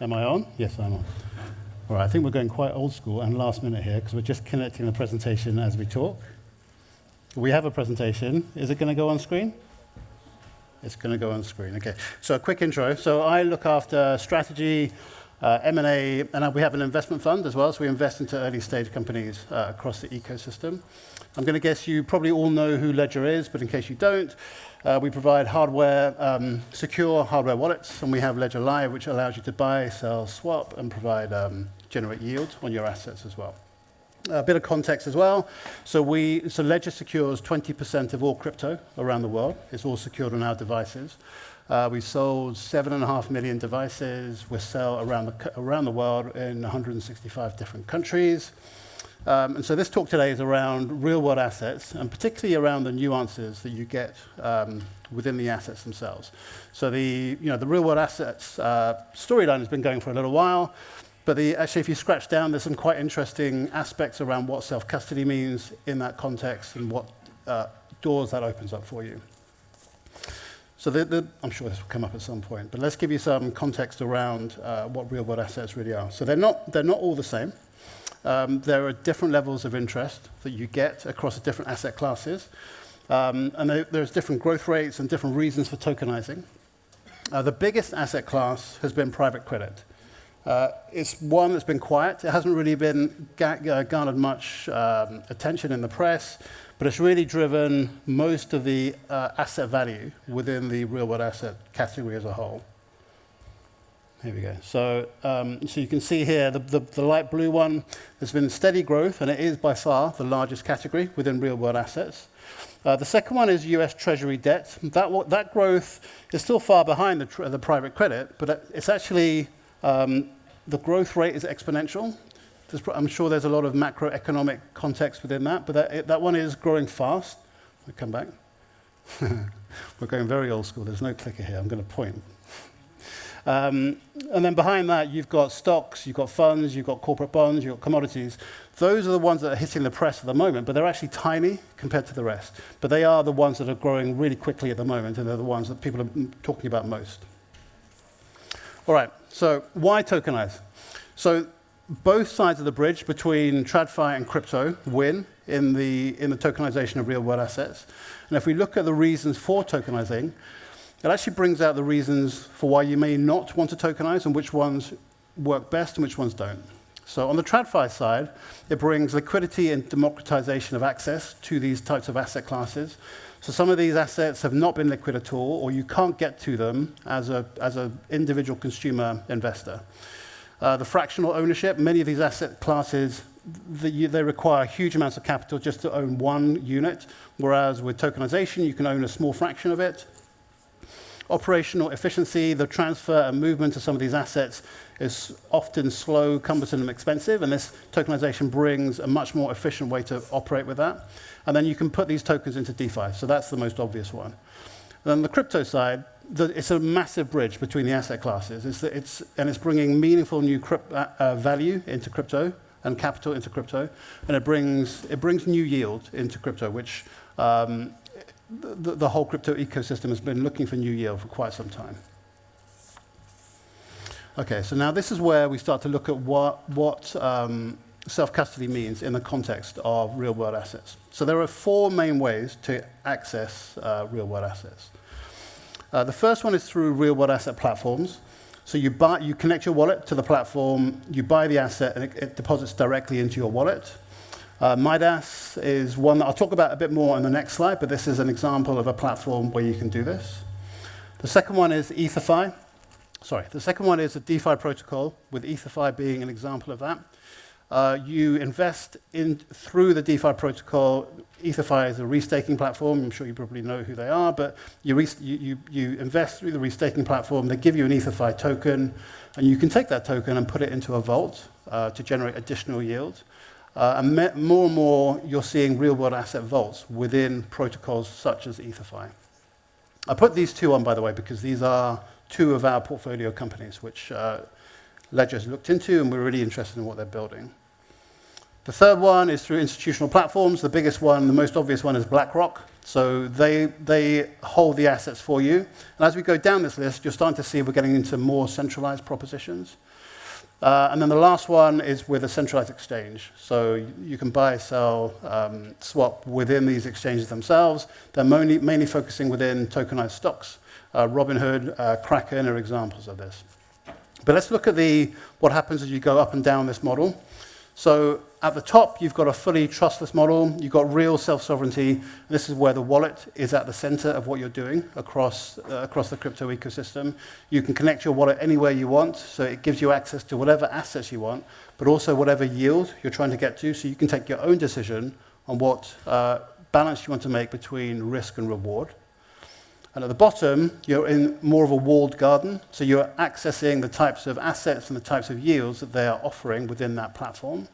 Am I on? Yes, I'm on. All right, I think we're going quite old school and last minute here because we're just connecting the presentation as we talk. We have a presentation. Is it going to go on screen? It's going to go on screen. Okay, so a quick intro. So I look after strategy, M&A, and we have an investment fund as well, so we invest into early stage companies across the ecosystem. I'm going to guess you probably all know who Ledger is, but in case you don't, we provide hardware, secure hardware wallets, and we have Ledger Live, which allows you to buy, sell, swap, and provide generate yield on your assets as well. A bit of context as well. So Ledger secures 20% of all crypto around the world. It's all secured on our devices. We've sold 7.5 million devices. We sell around the world in 165 different countries. And so this talk today is around real-world assets, and particularly around the nuances that you get within the assets themselves. So the real-world assets storyline has been going for a little while, but actually, if you scratch down, there's some quite interesting aspects around what self-custody means in that context and what doors that opens up for you. So I'm sure this will come up at some point, but let's give you some context around what real-world assets really are. So they're not all the same. There are different levels of interest that you get across the different asset classes, and there's different growth rates and different reasons for tokenizing. The biggest asset class has been private credit. It's one that's been quiet. It hasn't really been garnered much attention in the press, but it's really driven most of the asset value within the real-world asset category as a whole. Here we go. So you can see here the light blue one, there's been steady growth, and it is by far the largest category within real-world assets. The second one is US Treasury debt. That growth is still far behind the private credit, but it's actually the growth rate is exponential. I'm sure there's a lot of macroeconomic context within that, but that one is growing fast. I'll come back. We're going very old school. There's no clicker here. I'm going to point. And then behind that, you've got stocks, you've got funds, you've got corporate bonds, you've got commodities. Those are the ones that are hitting the press at the moment, but they're actually tiny compared to the rest. But they are the ones that are growing really quickly at the moment, and they're the ones that people are talking about most. All right, so why tokenize? So both sides of the bridge between TradFi and crypto win in the tokenization of real-world assets. And if we look at the reasons for tokenizing, it actually brings out the reasons for why you may not want to tokenize and which ones work best and which ones don't. So on the TradFi side, it brings liquidity and democratization of access to these types of asset classes. So some of these assets have not been liquid at all, or you can't get to them as an individual consumer investor. The fractional ownership, many of these asset classes, they require huge amounts of capital just to own one unit, whereas with tokenization, you can own a small fraction of it. Operational efficiency, the transfer and movement of some of these assets is often slow, cumbersome, and expensive, and this tokenization brings a much more efficient way to operate with that. And then you can put these tokens into DeFi, so that's the most obvious one. And on the crypto side, it's a massive bridge between the asset classes. It's bringing meaningful new value into crypto and capital into crypto, and it brings new yield into crypto, which the whole crypto ecosystem has been looking for new yield for quite some time. Okay, so now this is where we start to look at what self-custody means in the context of real-world assets. So there are four main ways to access real-world assets. The first one is through real-world asset platforms. So you connect your wallet to the platform, you buy the asset, and it deposits directly into your wallet. Midas is one that I'll talk about a bit more on the next slide, but this is an example of a platform where you can do this. The second one is ETHFi. The second one is a DeFi protocol, with ETHFi being an example of that. You invest through the DeFi protocol. ETHFi is a restaking platform. I'm sure you probably know who they are, but you invest through the restaking platform. They give you an ETHFi token, and you can take that token and put it into a vault to generate additional yield. And more and more, you're seeing real-world asset vaults within protocols such as ETHFi. I put these two on, by the way, because these are two of our portfolio companies, which Ledger's looked into, and we're really interested in what they're building. The third one is through institutional platforms. The biggest one, the most obvious one, is BlackRock. So they hold the assets for you. And as we go down this list, you're starting to see we're getting into more centralized propositions. And then the last one is with a centralized exchange. So you can buy, sell, swap within these exchanges themselves. They're mainly focusing within tokenized stocks. Robinhood, Kraken are examples of this. But let's look at what happens as you go up and down this model. So at the top, you've got a fully trustless model. You've got real self-sovereignty. This is where the wallet is at the center of what you're doing across the crypto ecosystem. You can connect your wallet anywhere you want, so it gives you access to whatever assets you want, but also whatever yield you're trying to get to, so you can take your own decision on what balance you want to make between risk and reward. And at the bottom, you're in more of a walled garden, so you're accessing the types of assets and the types of yields that they are offering within that platform.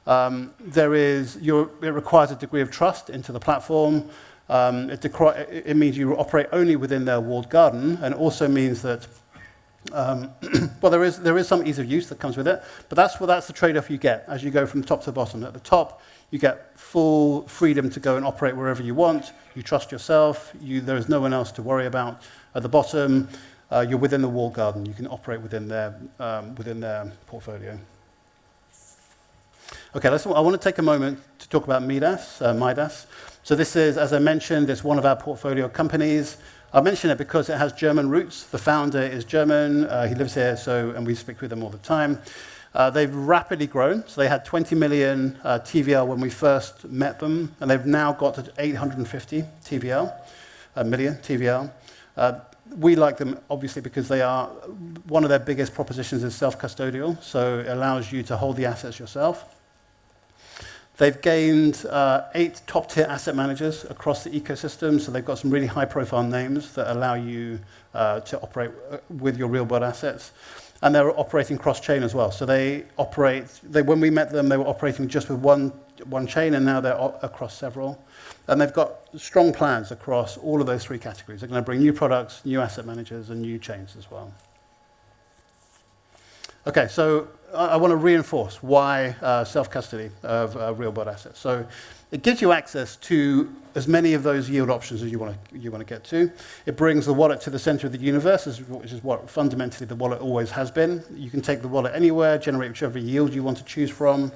It requires a degree of trust into the platform. It means you operate only within their walled garden, and also means that, well, there is some ease of use that comes with it, but that's the trade-off you get as you go from top to bottom. At the top, you get full freedom to go and operate wherever you want. You trust yourself. There is no one else to worry about. At the bottom, you're within the walled garden. You can operate within their portfolio. Okay, I want to take a moment to talk about Midas. So this is, as I mentioned, it's one of our portfolio companies. I mention it because it has German roots. The founder is German. He lives here, and we speak with him all the time. They've rapidly grown. So they had 20 million TVL when we first met them, and they've now got to 850 million TVL. We like them, obviously, because one of their biggest propositions is self-custodial, so it allows you to hold the assets yourself. They've gained 8 top-tier asset managers across the ecosystem, so they've got some really high-profile names that allow you to operate with your real-world assets. And they're operating cross-chain as well. So when we met them, they were operating just with one chain, and now they're across several. And they've got strong plans across all of those 3 categories. They're going to bring new products, new asset managers, and new chains as well. Okay, so I want to reinforce why self-custody of real-world assets. So it gives you access to as many of those yield options as you want to get to. It brings the wallet to the center of the universe, which is what fundamentally the wallet always has been. You can take the wallet anywhere, generate whichever yield you want to choose from.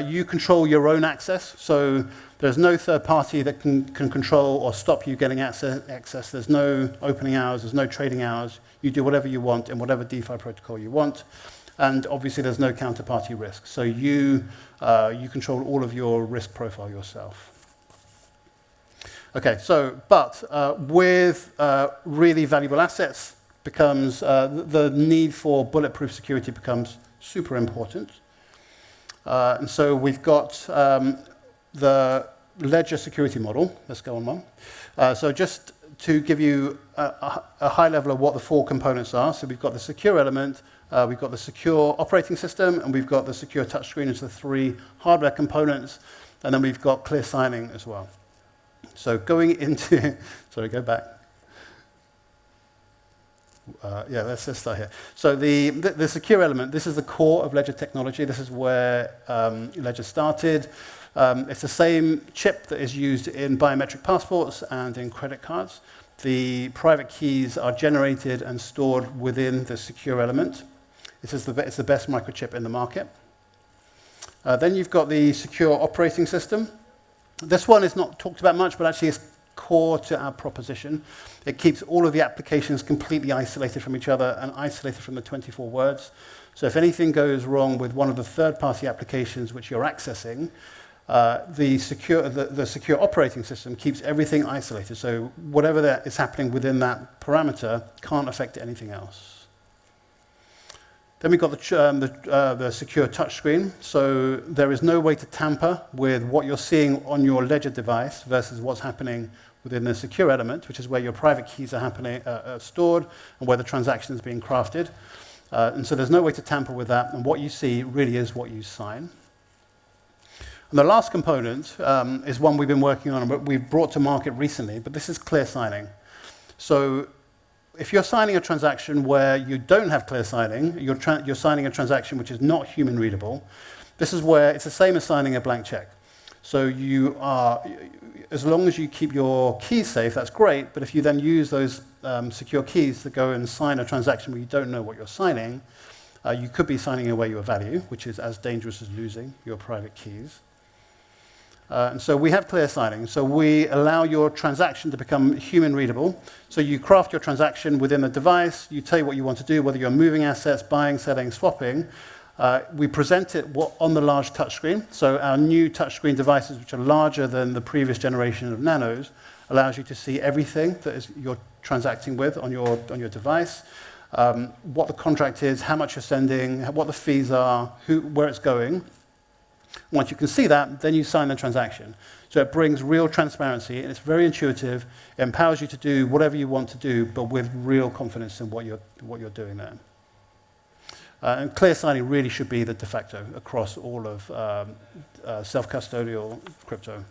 You control your own access, so there's no third party that can control or stop you getting access. There's no opening hours, there's no trading hours. You do whatever you want in whatever DeFi protocol you want. And obviously there's no counterparty risk. So you control all of your risk profile yourself. Okay, but with really valuable assets becomes, the need for bulletproof security becomes super important. And so we've got the ledger security model. Let's go on one. So just to give you a high level of what the 4 components are. So we've got the secure element, we've got the secure operating system, and we've got the secure touchscreen as the 3 hardware components, and then we've got clear signing as well. So going into, sorry, go back. Let's just start here. So the secure element, this is the core of Ledger technology. This is where Ledger started. It's the same chip that is used in biometric passports and in credit cards. The private keys are generated and stored within the secure element. It's the best microchip in the market. Then you've got the secure operating system. This one is not talked about much, but actually is core to our proposition. It keeps all of the applications completely isolated from each other and isolated from the 24 words. So if anything goes wrong with one of the third-party applications which you're accessing, the secure operating system keeps everything isolated. So whatever that is happening within that parameter can't affect anything else. Then we've got the secure touchscreen. So there is no way to tamper with what you're seeing on your Ledger device versus what's happening within the secure element, which is where your private keys are stored and where the transaction is being crafted. And so there's no way to tamper with that. And what you see really is what you sign. And the last component is one we've been working on, but we've brought to market recently, but this is clear signing. So if you're signing a transaction where you don't have clear signing, you're signing a transaction which is not human readable, this is where it's the same as signing a blank check. So as long as you keep your keys safe, that's great, but if you then use those secure keys to go and sign a transaction where you don't know what you're signing, You could be signing away your value, which is as dangerous as losing your private keys. And so we have clear signing. So we allow your transaction to become human readable. So you craft your transaction within the device. You tell you what you want to do, whether you're moving assets, buying, selling, swapping. We present it on the large touchscreen. So our new touchscreen devices, which are larger than the previous generation of Nanos, allows you to see everything that you're transacting with on your device. What the contract is, how much you're sending, what the fees are, where it's going. Once you can see that, then you sign the transaction. So it brings real transparency, and it's very intuitive. It empowers you to do whatever you want to do, but with real confidence in what you're doing there. And clear signing really should be the de facto across all of self-custodial crypto.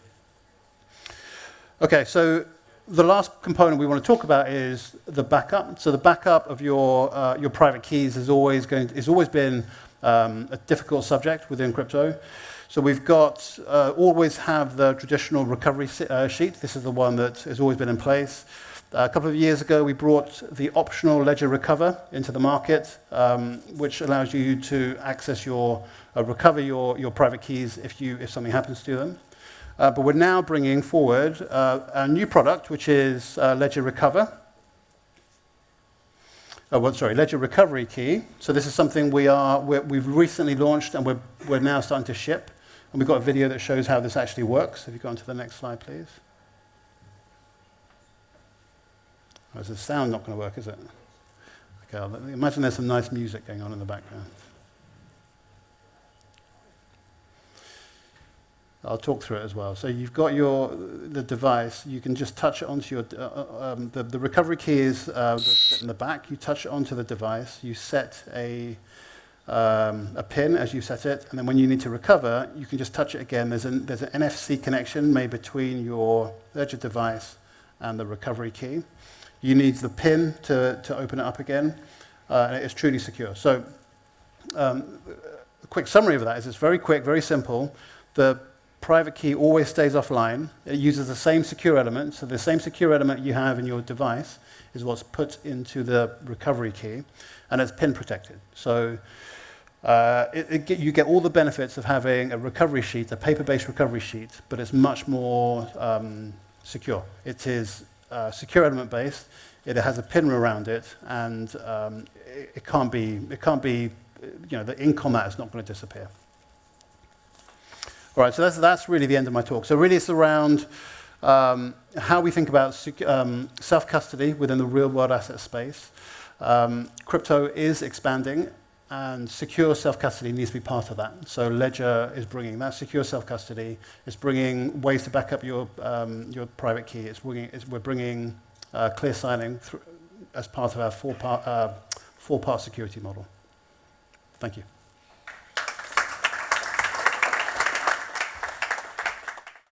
Okay, so the last component we want to talk about is the backup. So the backup of your private keys has always been a difficult subject within crypto. So we've got, always have the traditional recovery sheet. This is the one that has always been in place. A couple of years ago, we brought the optional Ledger Recover into the market, which allows you to access recover your private keys if something happens to them. But we're now bringing forward a new product, which is Ledger Recover. Ledger Recovery Key. So this is something we've recently launched, and we're now starting to ship. And we've got a video that shows how this actually works. If you go on to the next slide, please. Is the sound not going to work, is it? Okay, imagine there's some nice music going on in the background. I'll talk through it as well. So you've got the device. You can just touch it onto your the recovery key is in the back. You touch it onto the device. You set a pin as you set it, and then when you need to recover, you can just touch it again. There's an NFC connection made between your Ledger device and the recovery key. You need the pin to open it up again, and it is truly secure. So a quick summary of that is it's very quick, very simple. The private key always stays offline. It uses the same secure element. So the same secure element you have in your device is what's put into the recovery key, and it's pin protected. So you get all the benefits of having a recovery sheet, a paper-based recovery sheet, but it's much more secure. It is secure element based. It has a pin around it, and it can't be. The ink on that is not going to disappear. All right, so that's really the end of my talk. So really it's around how we think about self-custody within the real-world asset space. Crypto is expanding, and secure self-custody needs to be part of that. So Ledger is bringing that secure self-custody. It's bringing ways to back up your private key. We're bringing clear signing as part of our four-part security model. Thank you.